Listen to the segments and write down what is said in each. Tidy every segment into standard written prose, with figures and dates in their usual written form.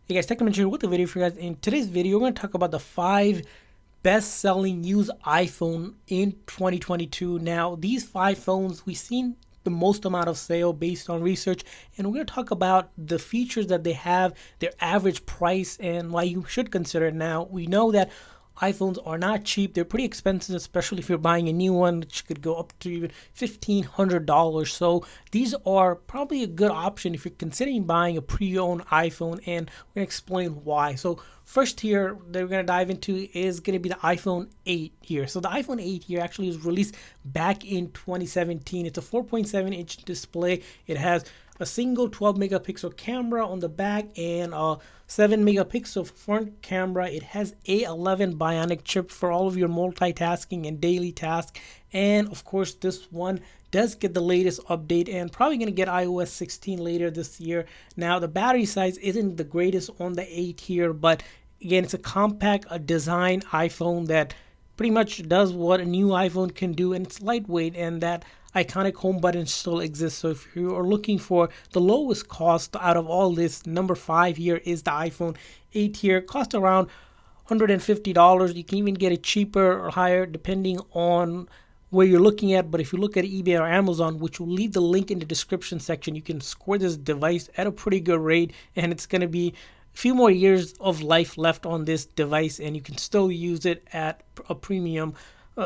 Hey guys, Technomentary with the video for you guys. In today's video, we're going to talk about the 5 best-selling used iPhone in 2022. Now, these 5 phones, we've seen the most amount of sale based on research, and we're going to talk about the features that they have, their average price, and why you should consider it. Now, we know that iPhones are not cheap. They're pretty expensive, especially if you're buying a new one, which could go up to even $1,500. So these are probably a good option if you're considering buying a pre-owned iPhone, and we're going to explain why. So first here that we're going to dive into is going to be the iPhone 8 here. So the iPhone 8 here actually was released back in 2017. It's a 4.7-inch display. It has a single 12 megapixel camera on the back and a 7 megapixel front camera. It has A11 Bionic chip for all of your multitasking and daily tasks. And of course, this one does get the latest update and probably going to get iOS 16 later this year. Now, the battery size isn't the greatest on the 8 here, but again, it's a compact, a design iPhone that pretty much does what a new iPhone can do, and it's lightweight, and that iconic home button still exists. So if you are looking for the lowest cost out of all this, number 5 here is the iPhone 8 here. Cost around $150. You can even get it cheaper or higher depending on where you're looking at. But if you look at eBay or Amazon, which will leave the link in the description section, you can score this device at a pretty good rate, and it's going to be a few more years of life left on this device, and you can still use it at a premium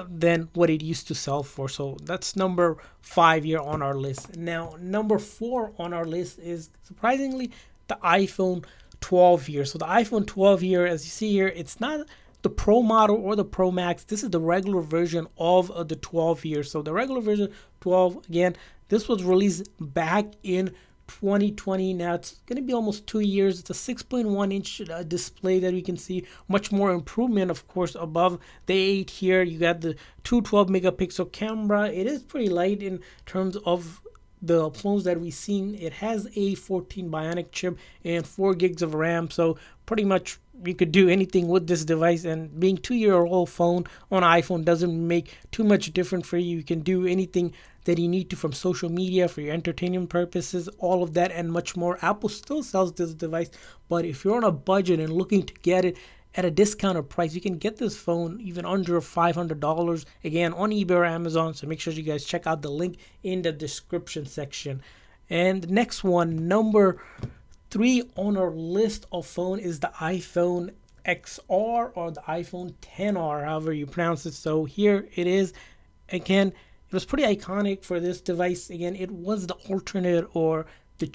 than what it used to sell for. So that's number 5 here on our list. Now, number 4 on our list is surprisingly the iPhone 12 here. So the iPhone 12 here, as you see here, it's not the Pro model or the Pro Max. This is the regular version of the 12 here. So the regular version 12, again, this was released back in 2020. Now it's going to be almost 2 years. It's a 6.1-inch display that we can see. Much more improvement, of course, above the 8 here. You got the 212 megapixel camera. It is pretty light in terms of the phones that we've seen. It has a 14 Bionic chip and 4 gigs of RAM. So pretty much you could do anything with this device, and being 2-year-old phone on iPhone doesn't make too much difference for you. You can do anything that you need to from social media for your entertainment purposes, all of that and much more. Apple still sells this device, but if you're on a budget and looking to get it at a discounted price, you can get this phone even under $500, again, on eBay or Amazon. So make sure you guys check out the link in the description section. And the next one, number 3 on our list of phone, is the iPhone XR or the iPhone XR, however you pronounce it. So here it is. Again, it was pretty iconic for this device. Again, it was the alternate, or the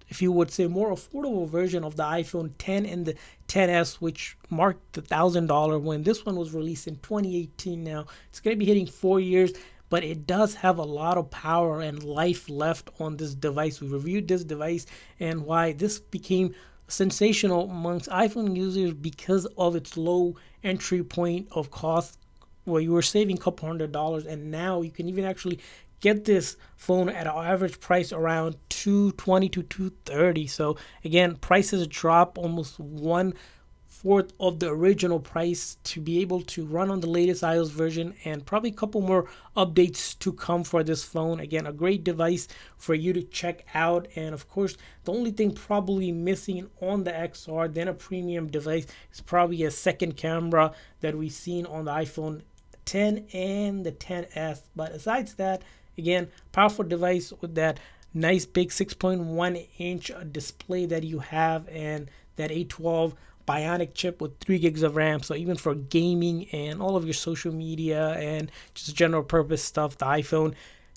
if you would say, more affordable version of the iPhone 10 and the 10s, which marked the $1,000 when this one was released in 2018. Now it's going to be hitting 4 years, but it does have a lot of power and life left on this device. We reviewed this device and why this became sensational amongst iPhone users because of its low entry point of cost, where you were saving a couple $100, and now you can even actually get this phone at an average price around $220 to $230. So again, prices drop almost 1/4 of the original price to be able to run on the latest iOS version, and probably a couple more updates to come for this phone. Again, a great device for you to check out. And of course, the only thing probably missing on the XR than a premium device is probably a second camera that we've seen on the iPhone 10 and the 10s. But aside that, again, powerful device with that nice big 6.1-inch display that you have, and that A12 Bionic chip with 3 gigs of RAM. So even for gaming and all of your social media and just general purpose stuff, the iPhone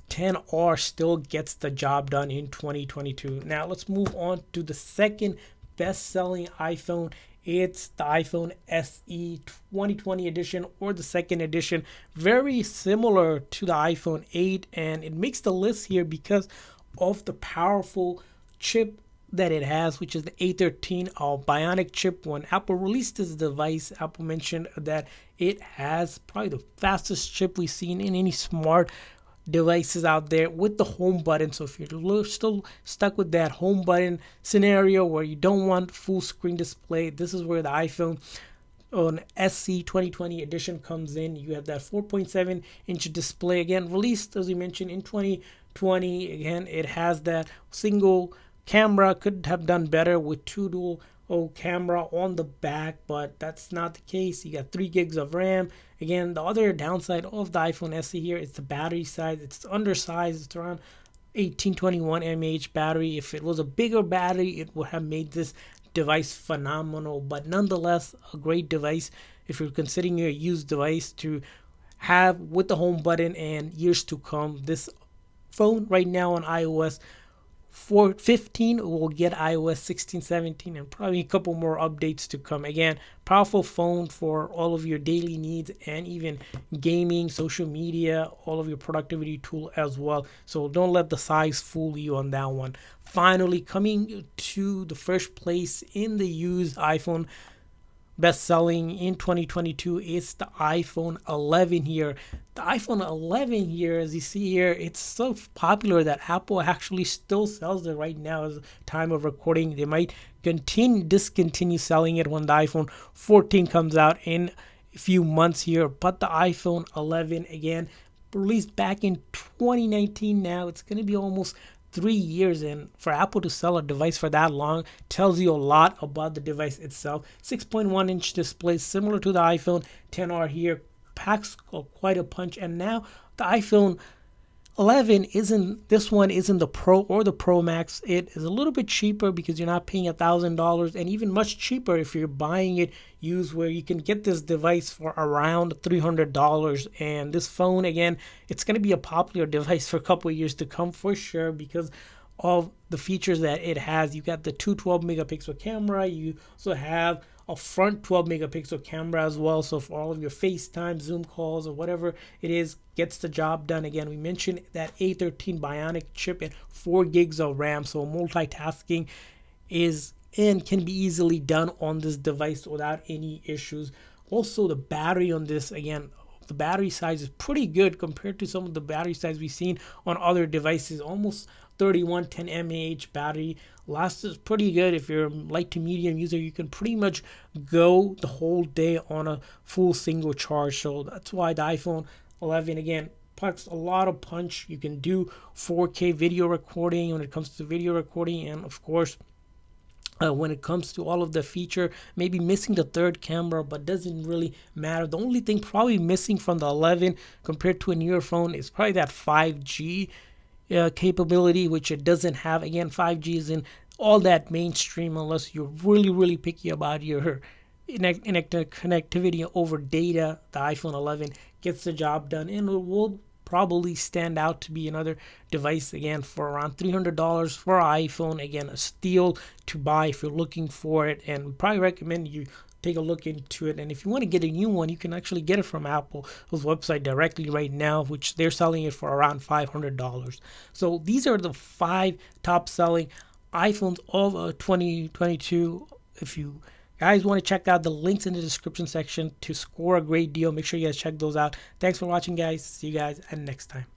10R still gets the job done in 2022. Now let's move on to the second best-selling iPhone. It's the iPhone SE 2020 edition, or the second edition. Very similar to the iPhone 8, and it makes the list here because of the powerful chip that it has, which is the A13 Bionic chip. When Apple released this device, Apple mentioned that it has probably the fastest chip we've seen in any smart devices out there with the home button. So if you're still stuck with that home button scenario where you don't want full screen display, this is where the iPhone on SE 2020 edition comes in. You have that 4.7-inch display, again released as we mentioned in 2020. Again, it has that single Camera could have done better with two dual camera on the back, but that's not the case. You got 3 gigs of RAM. Again, the other downside of the iPhone SE here is the battery size. It's undersized. It's around 1821 mAh battery. If it was a bigger battery, it would have made this device phenomenal, but nonetheless a great device if you're considering a used device to have with the home button and years to come. This phone right now on iOS 4.15 will get iOS 16, 17, and probably a couple more updates to come. Again, powerful phone for all of your daily needs and even gaming, social media, all of your productivity tool as well. So don't let the size fool you on that one. Finally, coming to the first place in the used iPhone best selling in 2022 is the iPhone 11 here. The iPhone 11 here, as you see here, it's so popular that Apple actually still sells it right now as time of recording. They might discontinue selling it when the iPhone 14 comes out in a few months here. But the iPhone 11, again, released back in 2019 now. It's going to be almost 3 years, and for Apple to sell a device for that long tells you a lot about the device itself. 6.1-inch display, similar to the iPhone 10R here, packs quite a punch. And now the iPhone 11 isn't, this one isn't the Pro or the Pro Max. It is a little bit cheaper because you're not paying $1,000, and even much cheaper if you're buying it used, where you can get this device for around $300. And this phone, again, it's going to be a popular device for a couple of years to come for sure because of the features that it has. You got the two 12 megapixel camera. You also have a front 12 megapixel camera as well. So for all of your FaceTime, Zoom calls, or whatever it is, gets the job done. Again, we mentioned that A13 Bionic chip and 4 gigs of RAM. So multitasking is and can be easily done on this device without any issues. Also, the battery on this, again, the battery size is pretty good compared to some of the battery size we've seen on other devices. Almost 3110 mAh battery lasts pretty good. If you're a light to medium user, you can pretty much go the whole day on a full single charge. So that's why the iPhone 11, again, packs a lot of punch. You can do 4K video recording when it comes to video recording, and of course when it comes to all of the feature, maybe missing the third camera, but doesn't really matter. The only thing probably missing from the 11 compared to a newer phone is probably that 5G capability, which it doesn't have. Again, 5G isn't all that mainstream unless you're really picky about your connectivity over data. The iPhone 11 gets the job done, and it will probably stand out to be another device, again, for around $300 for iPhone. Again, a steal to buy if you're looking for it, and we probably recommend you take a look into it. And if you want to get a new one, you can actually get it from Apple's website directly right now, which they're selling it for around $500. So these are the 5 top selling iPhones of 2022. If you guys want to check out the links in the description section to score a great deal, make sure you guys check those out. Thanks for watching, guys. See you guys next time.